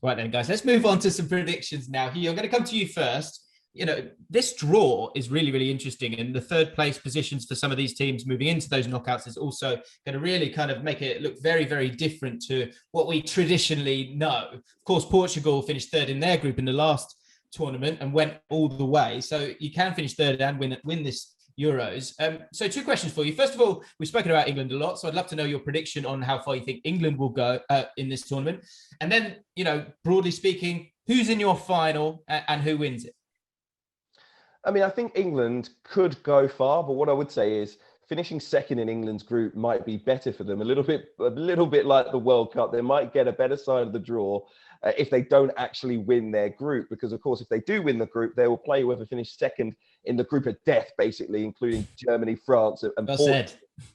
Right then, guys, let's move on to some predictions now. Hugh, I'm going to come to you first. This draw is really, really interesting. And the third place positions for some of these teams moving into those knockouts is also going to really kind of make it look very, very different to what we traditionally know. Of course, Portugal finished third in their group in the last tournament and went all the way. So you can finish third and win this Euros. So 2 questions for you. First of all, we've spoken about England a lot, so I'd love to know your prediction on how far you think England will go in this tournament. And then, broadly speaking, who's in your final and who wins it? I mean, I think England could go far, but what I would say is finishing second in England's group might be better for them. A little bit like the World Cup. They might get a better side of the draw if they don't actually win their group, because of course, if they do win the group, they will play whoever finished second in the group of death, basically, including Germany, France, and Portugal.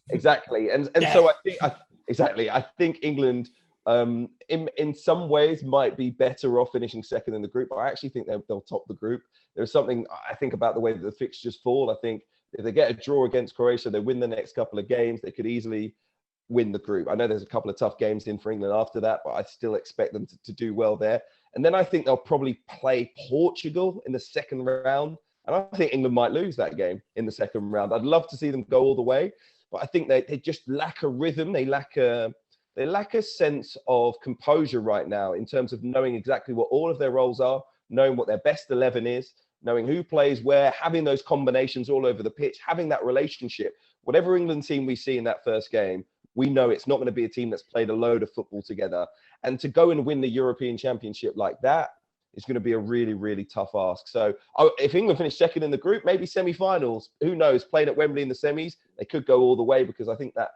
Exactly, and so I think England, in some ways, might be better off finishing second in the group. But I actually think they'll top the group. There's something I think about the way that the fixtures fall. I think if they get a draw against Croatia, they win the next couple of games, they could easily win the group. I know there's a couple of tough games in for England after that, but I still expect them to do well there. And then I think they'll probably play Portugal in the second round. And I think England might lose that game in the second round. I'd love to see them go all the way, but I think they just lack a rhythm. They lack a sense of composure right now in terms of knowing exactly what all of their roles are, knowing what their best 11 is, knowing who plays where, having those combinations all over the pitch, having that relationship. Whatever England team we see in that first game, we know it's not going to be a team that's played a load of football together. And to go and win the European Championship like that is going to be a really, really tough ask. So if England finish second in the group, maybe semi-finals, who knows, playing at Wembley in the semis, they could go all the way, because I think that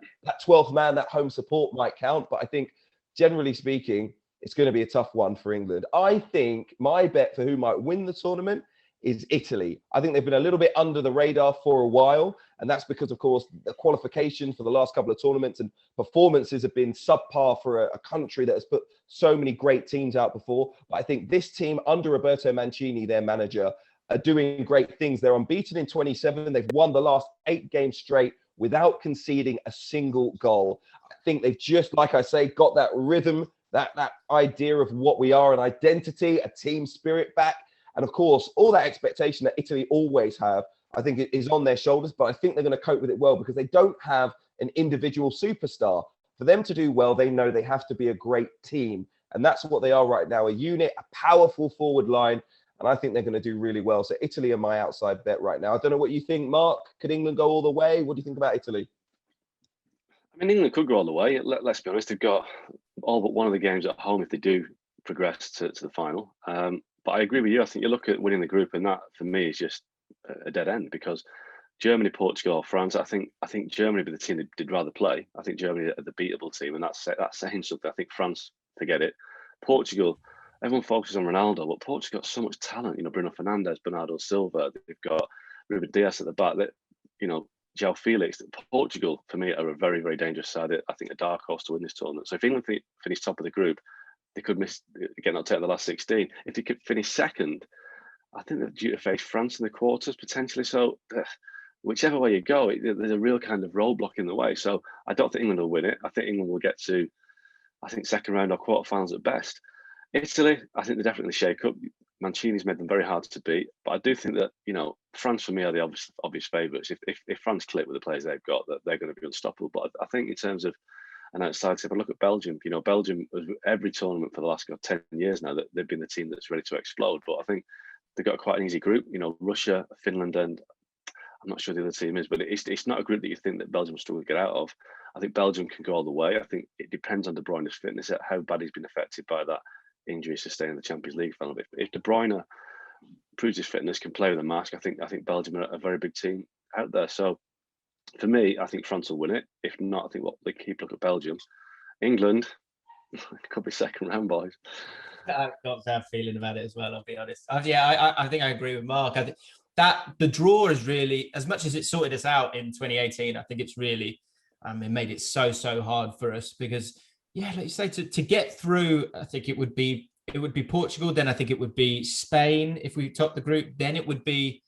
12th man, that home support might count. But I think, generally speaking, it's going to be a tough one for England. I think my bet for who might win the tournament is Italy. I think they've been a little bit under the radar for a while. And that's because, of course, the qualification for the last couple of tournaments and performances have been subpar for a country that has put so many great teams out before. But I think this team under Roberto Mancini, their manager, are doing great things. They're unbeaten in 27. They've won the last 8 games straight without conceding a single goal. I think they've just, like I say, got that rhythm, that idea of what we are, an identity, a team spirit back. And of course, all that expectation that Italy always have, I think it is on their shoulders, but I think they're going to cope with it well, because they don't have an individual superstar. For them to do well, they know they have to be a great team. And that's what they are right now, a unit, a powerful forward line. And I think they're going to do really well. So Italy are my outside bet right now. I don't know what you think, Mark. Could England go all the way? What do you think about Italy? I mean, England could go all the way. Let's be honest, they've got all but one of the games at home if they do progress to the final. But I agree with you. I think you look at winning the group, and that for me is just a dead end, because Germany, Portugal, or France, I think Germany would be the team that did rather play. I think Germany are the beatable team, and that's saying something. I think France, forget it. Portugal, everyone focuses on Ronaldo, but Portugal got so much talent. Bruno Fernandes, Bernardo Silva. They've got Ruben Dias at the back. João Felix. Portugal, for me, are a very, very dangerous side. I think a dark horse to win this tournament. So if England finish top of the group, they could miss getting out of the last 16. If they could finish second, I think they're due to face France in the quarters potentially. So whichever way you go, there's a real kind of roadblock in the way. So I don't think England will win it. I think England will get to, second round or quarterfinals at best. Italy, I think they definitely shake up. Mancini's made them very hard to beat. But I do think that, France for me are the obvious favourites. If France click with the players they've got, that they're going to be unstoppable. But I think in terms of an outside step, I look at Belgium. Belgium, every tournament for the last 10 years now, that they've been the team that's ready to explode. But I think they've got quite an easy group. Russia, Finland, and I'm not sure the other team is, but it's not a group that you think that Belgium will struggle to get out of. I think Belgium can go all the way. I think it depends on De Bruyne's fitness, how bad he's been affected by that injury sustained in the Champions League final. If De Bruyne proves his fitness, can play with a mask, I think Belgium are a very big team out there. So for me, I think France will win it. If not, I think they keep look at Belgium. England, it could be second round, boys. I've got that feeling about it as well, I'll be honest. I think I agree with Mark. I think that the draw is really, as much as it sorted us out in 2018, I think it's really it made it so hard for us, because like you say, to get through, I think it would be Portugal, then I think it would be Spain if we top the group, then it would be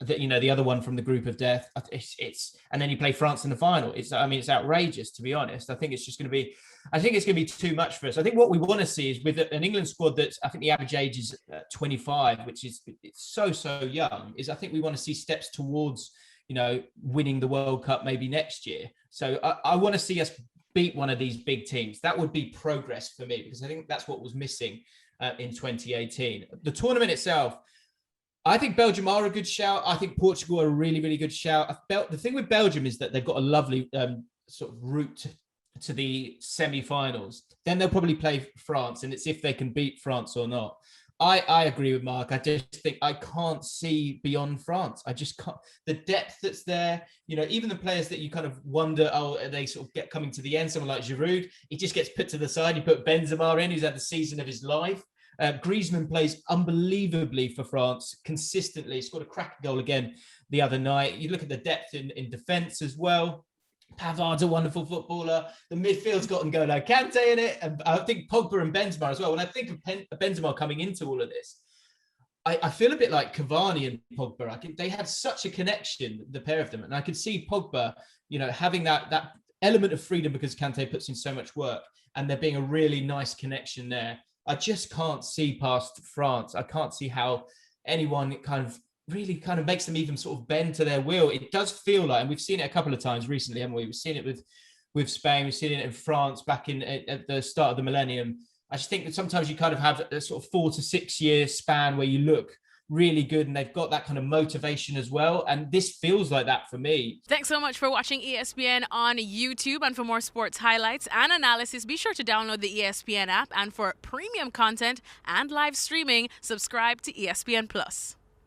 the other one from the group of death. It's and then you play France in the final. It's outrageous, to be honest. I think it's going to be too much for us. I think what we want to see is with an England squad that's, I think the average age is 25, which is it's so young. I think we want to see steps towards winning the World Cup maybe next year. So I want to see us beat one of these big teams. That would be progress for me, because I think that's what was missing in 2018. The tournament itself, I think Belgium are a good shout. I think Portugal are a really, really good shout. The thing with Belgium is that they've got a lovely sort of route to the semi-finals. Then they'll probably play France, and it's if they can beat France or not. I agree with Mark. I just think I can't see beyond France. I just can't. The depth that's there, even the players that you kind of wonder, are they sort of coming to the end? Someone like Giroud, he just gets put to the side. You put Benzema in, who's had the season of his life. Griezmann plays unbelievably for France consistently. He scored a cracking goal again the other night. You look at the depth in defence as well. Pavard's a wonderful footballer. The midfield's got N'Golo Kante in it. And I think Pogba and Benzema as well. When I think of Benzema coming into all of this, I feel a bit like Cavani and Pogba. They had such a connection, the pair of them. And I could see Pogba, having that element of freedom because Kante puts in so much work, and there being a really nice connection there. I just can't see past France. I can't see how anyone really makes them even sort of bend to their will. It does feel like, and we've seen it a couple of times recently, haven't we? We've seen it with Spain. We've seen it in France back at the start of the millennium. I just think that sometimes you kind of have a sort of 4 to 6 year span where you look really good, and they've got that kind of motivation as well, and this feels like that for me. Thanks so much for watching ESPN on YouTube, and for more sports highlights and analysis, be sure to download the ESPN app, and for premium content and live streaming, subscribe to ESPN Plus.